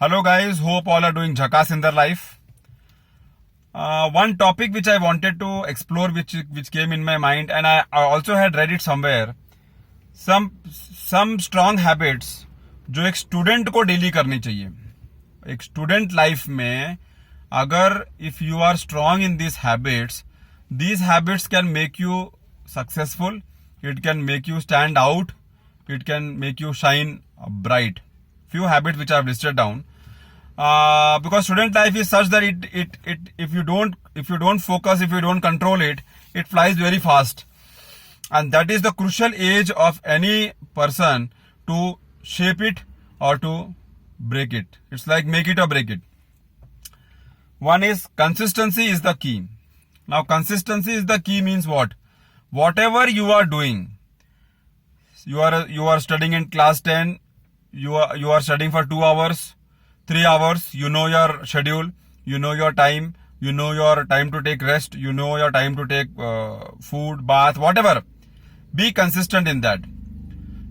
Hello guys, hope all are doing jhakas in their life. One topic which I wanted to explore, which came in my mind, and I also had read it somewhere. Some strong habits जो एक student को daily करनी चाहिए. एक student life में अगर if you are strong in these habits can make you successful. It can make you stand out. It can make you shine bright. Few habits which I have listed down. Because student life is such that it if you don't focus, if you don't control it, it flies very fast, and that is the crucial age of any person to shape it or to break it. It's like make it or break it. One is consistency is the key. Now consistency is the key means what? Whatever you are doing, you are studying in class 10, you are studying for 2 hours, 3 hours, you know your schedule, you know your time, you know your time to take rest, you know your time to take food, bath, whatever. Be consistent in that.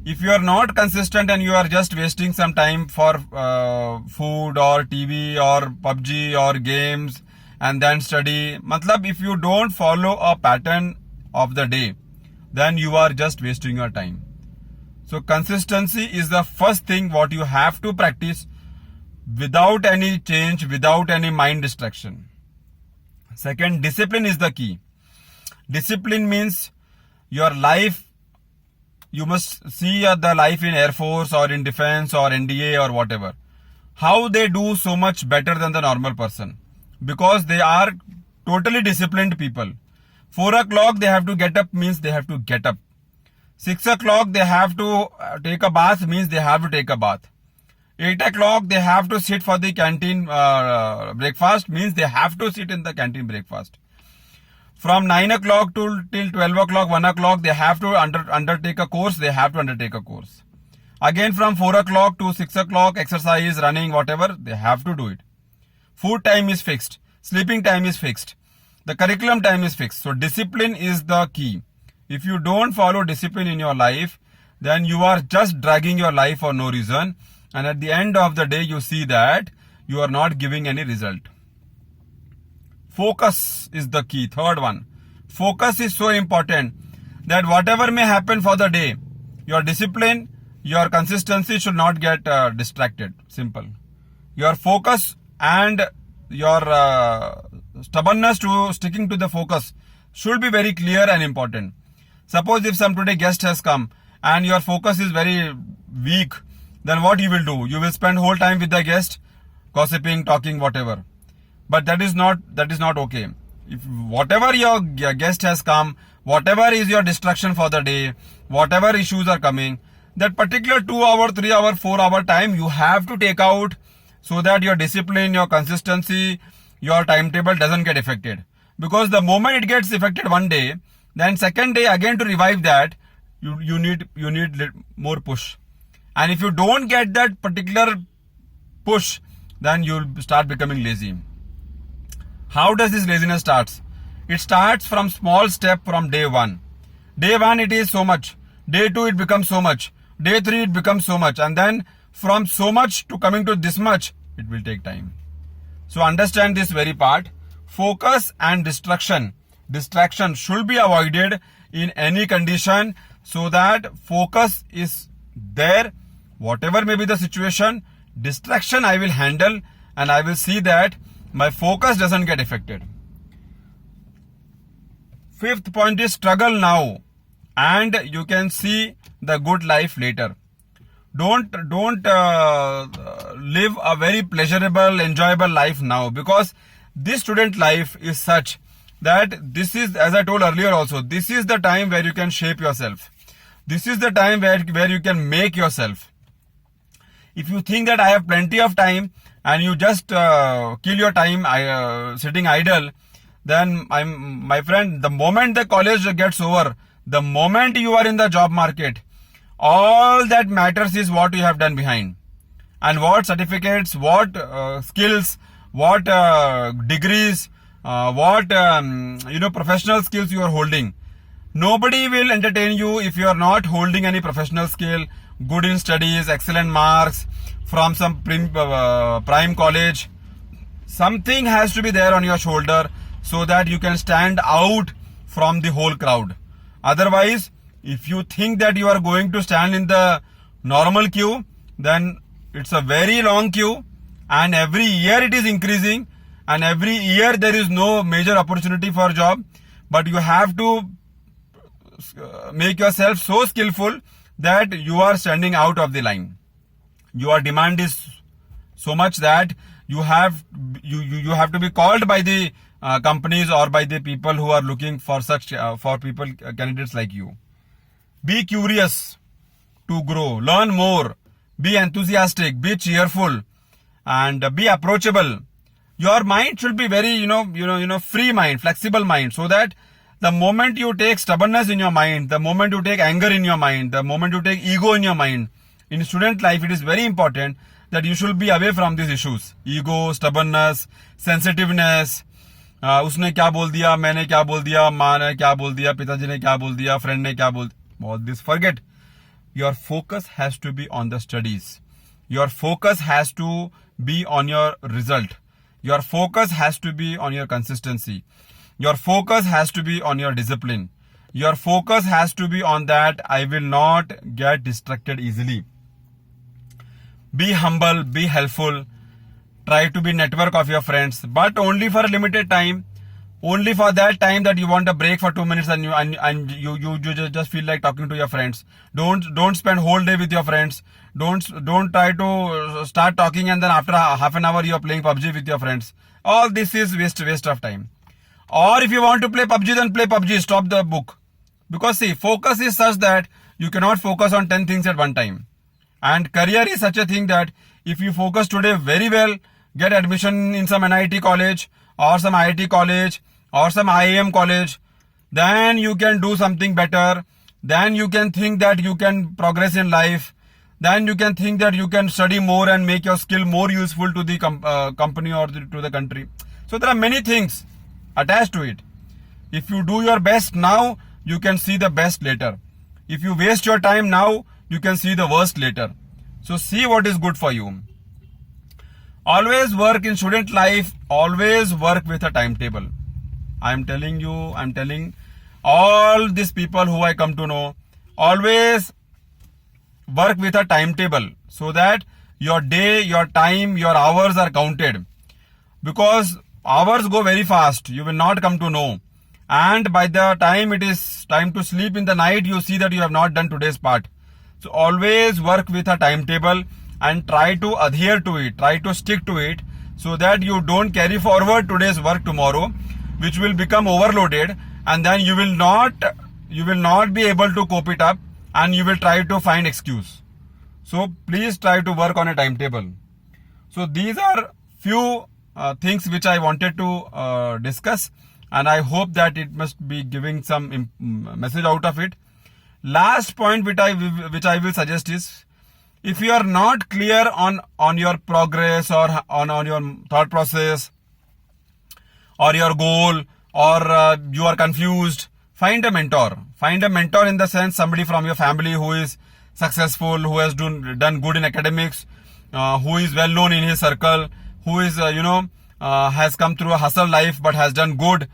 If you are not consistent and you are just wasting some time for food or TV or PUBG or games and then study, matlab if you don't follow a pattern of the day, then you are just wasting your time. So consistency is the first thing what you have to practice without any change, without any mind distraction. Second, discipline is the key. Discipline means your life, you must see the life in Air Force or in Defense or NDA or whatever. How they do so much better than the normal person. Because they are totally disciplined people. 4 o'clock they have to get up means they have to get up. 6 o'clock they have to take a bath means they have to take a bath. 8 o'clock they have to sit for the canteen breakfast means they have to sit in the canteen breakfast. From 9 o'clock till 12 o'clock, 1 o'clock they have to undertake a course, they have to undertake a course. Again from 4 o'clock to 6 o'clock, exercise, running, whatever, they have to do it. Food time is fixed. Sleeping time is fixed. The curriculum time is fixed. So discipline is the key. If you don't follow discipline in your life, then you are just dragging your life for no reason. And at the end of the day, you see that you are not giving any result. Focus is the key. Third one. Focus is so important that whatever may happen for the day, your discipline, your consistency should not get distracted. Simple. Your focus and your stubbornness to sticking to the focus should be very clear and important. Suppose if some today guest has come and your focus is very weak, then what you will do? You will spend whole time with the guest, gossiping, talking, whatever. But that is not okay. If whatever your guest has come, whatever is your distraction for the day, whatever issues are coming, that particular 2 hour, 3 hour, 4 hour time you have to take out so that your discipline, your consistency, your timetable doesn't get affected. Because the moment it gets affected one day, then second day again to revive that, you need more push. And if you don't get that particular push, then you'll start becoming lazy. How does this laziness starts? It starts from small step from day 1. Day 1 it is so much. Day 2 it becomes so much. Day 3 it becomes so much. And then from so much to coming to this much, it will take time. So understand this very part. Focus and distraction. Distraction should be avoided in any condition so that focus is there. Whatever may be the situation, distraction I will handle and I will see that my focus doesn't get affected. Fifth point is struggle now and you can see the good life later. Don't live a very pleasurable, enjoyable life now, because this student life is such that this is, as I told earlier also, this is the time where you can shape yourself. This is the time where you can make yourself. If you think that I have plenty of time and you just kill your time sitting idle, then my friend, the moment the college gets over, the moment you are in the job market, all that matters is what you have done behind. And what certificates, what skills, what degrees, what professional skills you are holding. Nobody will entertain you if you are not holding any professional skill good in studies, excellent marks from some prime college. Something has to be there on your shoulder so that you can stand out from the whole crowd. Otherwise, if you think that you are going to stand in the normal queue, then it's a very long queue, and every year it is increasing, and every year there is no major opportunity for job. But you have to make yourself so skillful that you are standing out of the line. Your demand is so much that you have to be called by the companies or by the people who are looking for such candidates like you. Be curious to grow, learn more, be enthusiastic, be cheerful, and be approachable. Your mind should be very free mind, flexible mind, so that the moment you take stubbornness in your mind, the moment you take anger in your mind, the moment you take ego in your mind, in student life it is very important that you should be away from these issues. Ego, stubbornness, sensitiveness, उसने क्या बोल दिया, मैंने क्या बोल दिया, माँ ने क्या बोल दिया, पिताजी ने क्या बोल दिया, friend ने क्या बोल दिया, all this forget. Your focus has to be on the studies. Your focus has to be on your result. Your focus has to be on your consistency. Your focus has to be on your discipline. Your focus has to be on that I will not get distracted easily. Be humble, be helpful. Try to be network of your friends, but only for a limited time. Only for that time that you want a break for 2 minutes and you just feel like talking to your friends. Don't spend whole day with your friends. Don't try to start talking and then after half an hour you are playing PUBG with your friends. All this is waste of time. Or if you want to play PUBG, then play PUBG. Stop the book. Because see, focus is such that you cannot focus on 10 things at one time. And career is such a thing that if you focus today very well, get admission in some NIT college or some IIT college or some IIM college, then you can do something better. Then you can think that you can progress in life. Then you can think that you can study more and make your skill more useful to the company or to the country. So there are many things attached to it. If you do your best now, you can see the best later. If you waste your time now, you can see the worst later. So see what is good for you. Always work in student life, always work with a timetable. I'm telling all these people who I come to know, always work with a timetable so that your day, your time, your hours are counted. Because hours go very fast, you will not come to know. And by the time it is time to sleep in the night, you see that you have not done today's part. So always work with a timetable and try to adhere to it, try to stick to it so that you don't carry forward today's work tomorrow, which will become overloaded, and then you will not be able to cope it up and you will try to find excuse. So please try to work on a timetable. So these are few things which I wanted to discuss, and I hope that it must be giving some message out of it. Last point which I will suggest is, if you are not clear on your progress or on your thought process or your goal, or you are confused, find a mentor. Find a mentor in the sense somebody from your family who is successful, who has done good in academics, who is well known in his circle, who is has come through a hustle life but has done good.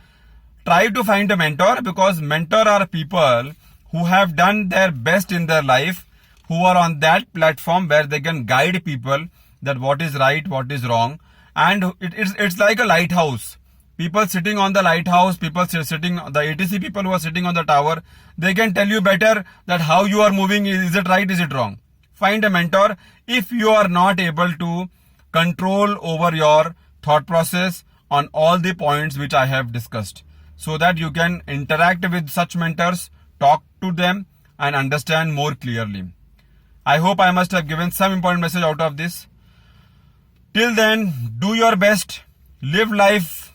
Try to find a mentor, because mentor are people who have done their best in their life, who are on that platform where they can guide people that what is right, what is wrong. And it's like a lighthouse. People sitting on the lighthouse, the ATC people who are sitting on the tower, they can tell you better that how you are moving, is it right, is it wrong. Find a mentor if you are not able to control over your thought process on all the points which I have discussed, so that you can interact with such mentors, talk to them and understand more clearly. I hope I must have given some important message out of this. Till then, do your best, live life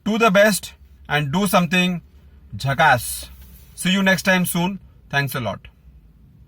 to the best and do something jhakass. See you next time soon. Thanks a lot.